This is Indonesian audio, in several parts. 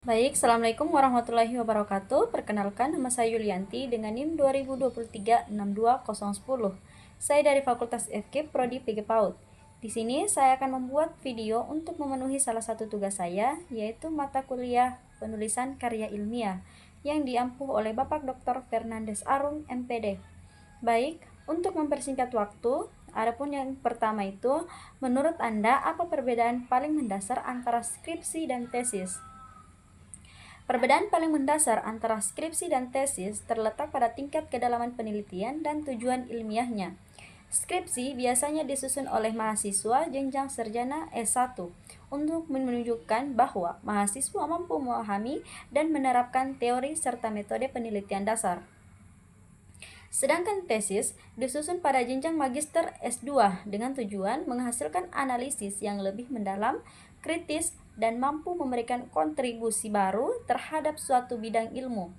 Baik, Assalamualaikum warahmatullahi wabarakatuh. Perkenalkan, nama saya Yulianti dengan NIM 2023-62010. Saya dari Fakultas FK Prodi PG PAUD. Di sini saya akan membuat video untuk memenuhi salah satu tugas saya, yaitu mata kuliah penulisan karya ilmiah yang diampuh oleh Bapak Dr. Fernandes Arum, MPD. Baik, untuk mempersingkat waktu, adapun yang pertama itu, menurut Anda apa perbedaan paling mendasar antara skripsi dan tesis? Perbedaan paling mendasar antara skripsi dan tesis terletak pada tingkat kedalaman penelitian dan tujuan ilmiahnya. Skripsi biasanya disusun oleh mahasiswa jenjang sarjana S1 untuk menunjukkan bahwa mahasiswa mampu memahami dan menerapkan teori serta metode penelitian dasar. Sedangkan tesis disusun pada jenjang magister S2 dengan tujuan menghasilkan analisis yang lebih mendalam, kritis, dan mampu memberikan kontribusi baru terhadap suatu bidang ilmu.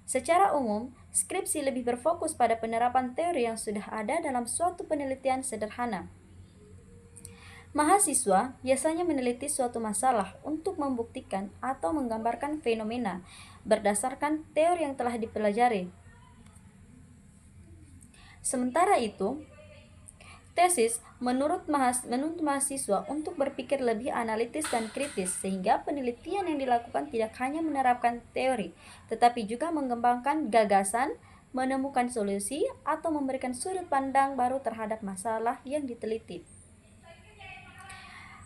Secara umum, skripsi lebih berfokus pada penerapan teori yang sudah ada dalam suatu penelitian sederhana. Mahasiswa biasanya meneliti suatu masalah untuk membuktikan atau menggambarkan fenomena berdasarkan teori yang telah dipelajari. Sementara itu, tesis menuntut mahasiswa untuk berpikir lebih analitis dan kritis, sehingga penelitian yang dilakukan tidak hanya menerapkan teori, tetapi juga mengembangkan gagasan, menemukan solusi, atau memberikan sudut pandang baru terhadap masalah yang diteliti.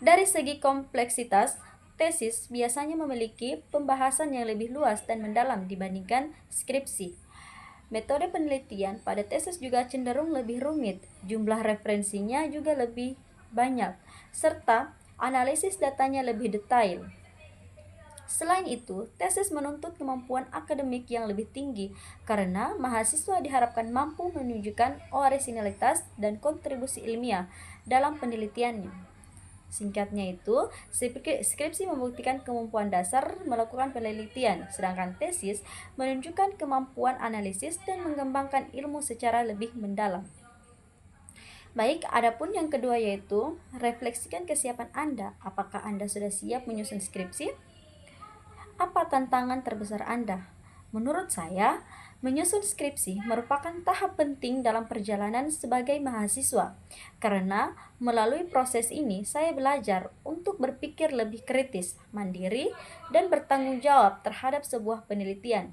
Dari segi kompleksitas, tesis biasanya memiliki pembahasan yang lebih luas dan mendalam dibandingkan skripsi. Metode penelitian pada tesis juga cenderung lebih rumit, jumlah referensinya juga lebih banyak, serta analisis datanya lebih detail. Selain itu, tesis menuntut kemampuan akademik yang lebih tinggi karena mahasiswa diharapkan mampu menunjukkan orisinalitas dan kontribusi ilmiah dalam penelitiannya. Singkatnya itu, skripsi membuktikan kemampuan dasar melakukan penelitian, sedangkan tesis menunjukkan kemampuan analisis dan mengembangkan ilmu secara lebih mendalam. Baik, adapun yang kedua yaitu refleksikan kesiapan Anda. Apakah Anda sudah siap menyusun skripsi? Apa tantangan terbesar Anda? Menurut saya, menyusun skripsi merupakan tahap penting dalam perjalanan sebagai mahasiswa, karena melalui proses ini saya belajar untuk berpikir lebih kritis, mandiri, dan bertanggung jawab terhadap sebuah penelitian.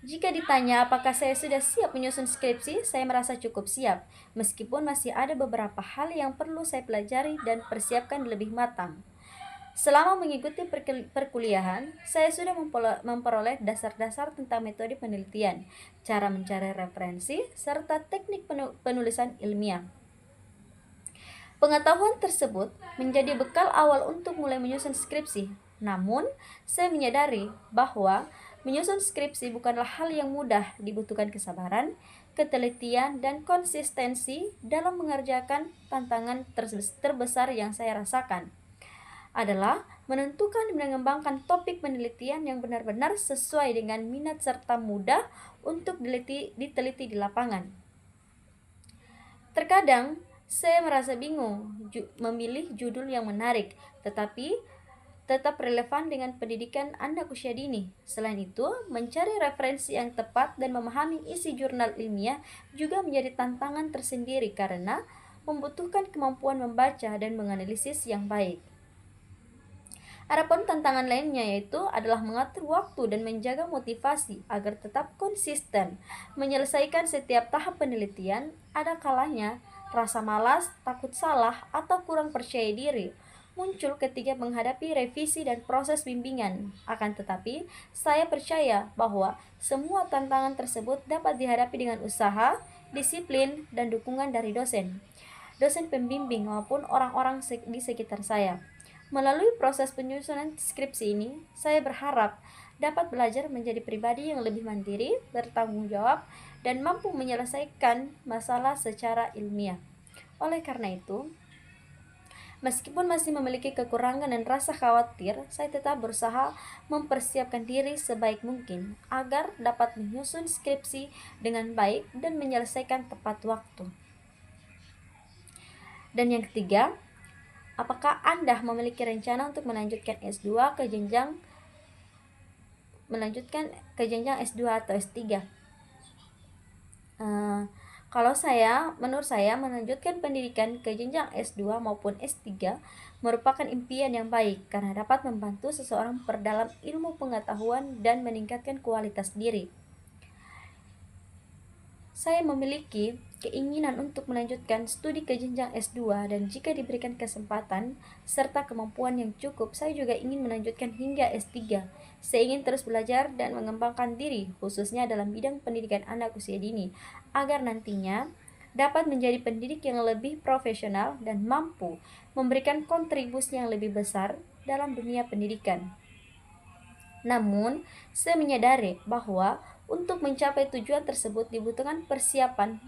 Jika ditanya apakah saya sudah siap menyusun skripsi, saya merasa cukup siap, meskipun masih ada beberapa hal yang perlu saya pelajari dan persiapkan lebih matang. Selama mengikuti perkuliahan, saya sudah memperoleh dasar-dasar tentang metode penelitian, cara mencari referensi, serta teknik penulisan ilmiah. Pengetahuan tersebut menjadi bekal awal untuk mulai menyusun skripsi. Namun, saya menyadari bahwa menyusun skripsi bukanlah hal yang mudah, dibutuhkan kesabaran, ketelitian, dan konsistensi dalam mengerjakan tantangan terbesar yang saya rasakan adalah menentukan dan mengembangkan topik penelitian yang benar-benar sesuai dengan minat serta mudah untuk diteliti di lapangan. Terkadang, saya merasa bingung memilih judul yang menarik, tetapi tetap relevan dengan pendidikan anak usia dini. Selain itu, mencari referensi yang tepat dan memahami isi jurnal ilmiah juga menjadi tantangan tersendiri karena membutuhkan kemampuan membaca dan menganalisis yang baik. Adapun tantangan lainnya yaitu adalah mengatur waktu dan menjaga motivasi agar tetap konsisten menyelesaikan setiap tahap penelitian. Ada kalanya rasa malas, takut salah, atau kurang percaya diri muncul ketika menghadapi revisi dan proses bimbingan. Akan tetapi, saya percaya bahwa semua tantangan tersebut dapat dihadapi dengan usaha, disiplin, dan dukungan dari dosen pembimbing maupun orang-orang di sekitar saya. Melalui proses penyusunan skripsi ini, saya berharap dapat belajar menjadi pribadi yang lebih mandiri, bertanggung jawab, dan mampu menyelesaikan masalah secara ilmiah. Oleh karena itu, meskipun masih memiliki kekurangan dan rasa khawatir, saya tetap berusaha mempersiapkan diri sebaik mungkin agar dapat menyusun skripsi dengan baik dan menyelesaikan tepat waktu. Dan yang ketiga, apakah Anda memiliki rencana untuk melanjutkan S2 ke jenjang melanjutkan ke jenjang S2 atau S3. Kalau menurut saya melanjutkan pendidikan ke jenjang S2 maupun S3 merupakan impian yang baik karena dapat membantu seseorang memperdalam ilmu pengetahuan dan meningkatkan kualitas diri. Saya memiliki keinginan untuk melanjutkan studi ke jenjang S2 dan jika diberikan kesempatan serta kemampuan yang cukup, saya juga ingin melanjutkan hingga S3. Saya ingin terus belajar dan mengembangkan diri, khususnya dalam bidang pendidikan anak usia dini, agar nantinya dapat menjadi pendidik yang lebih profesional dan mampu memberikan kontribusi yang lebih besar dalam dunia pendidikan. Namun, saya menyadari bahwa untuk mencapai tujuan tersebut dibutuhkan persiapan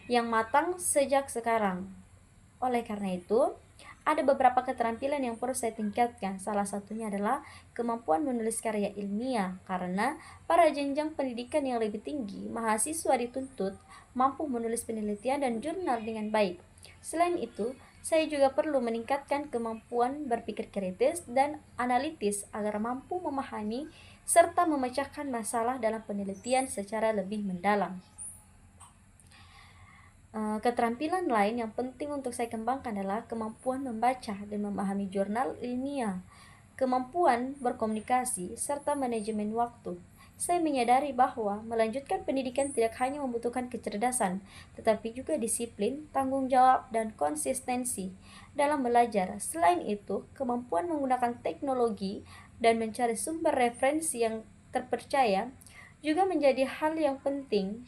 yang matang sejak sekarang. Oleh karena itu, ada beberapa keterampilan yang perlu saya tingkatkan. Salah satunya adalah kemampuan menulis karya ilmiah, karena pada jenjang pendidikan yang lebih tinggi, mahasiswa dituntut mampu menulis penelitian dan jurnal dengan baik. Selain itu, saya juga perlu meningkatkan kemampuan berpikir kritis dan analitis agar mampu memahami serta memecahkan masalah dalam penelitian secara lebih mendalam. Keterampilan lain yang penting untuk saya kembangkan adalah kemampuan membaca dan memahami jurnal ilmiah, kemampuan berkomunikasi, serta manajemen waktu. Saya menyadari bahwa melanjutkan pendidikan tidak hanya membutuhkan kecerdasan, tetapi juga disiplin, tanggung jawab, dan konsistensi dalam belajar. Selain itu, kemampuan menggunakan teknologi dan mencari sumber referensi yang terpercaya juga menjadi hal yang penting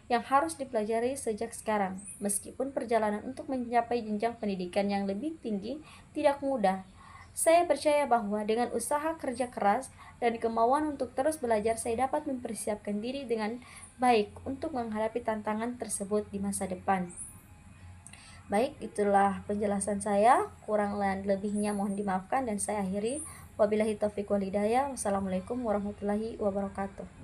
yang harus dipelajari sejak sekarang. Meskipun perjalanan untuk mencapai jenjang pendidikan yang lebih tinggi tidak mudah, saya percaya bahwa dengan usaha kerja keras dan kemauan untuk terus belajar, saya dapat mempersiapkan diri dengan baik untuk menghadapi tantangan tersebut di masa depan. Baik, itulah penjelasan saya. Kurang dan lebihnya mohon dimaafkan dan saya akhiri. Wabillahi taufiq wal hidayah. Wassalamualaikum warahmatullahi wabarakatuh.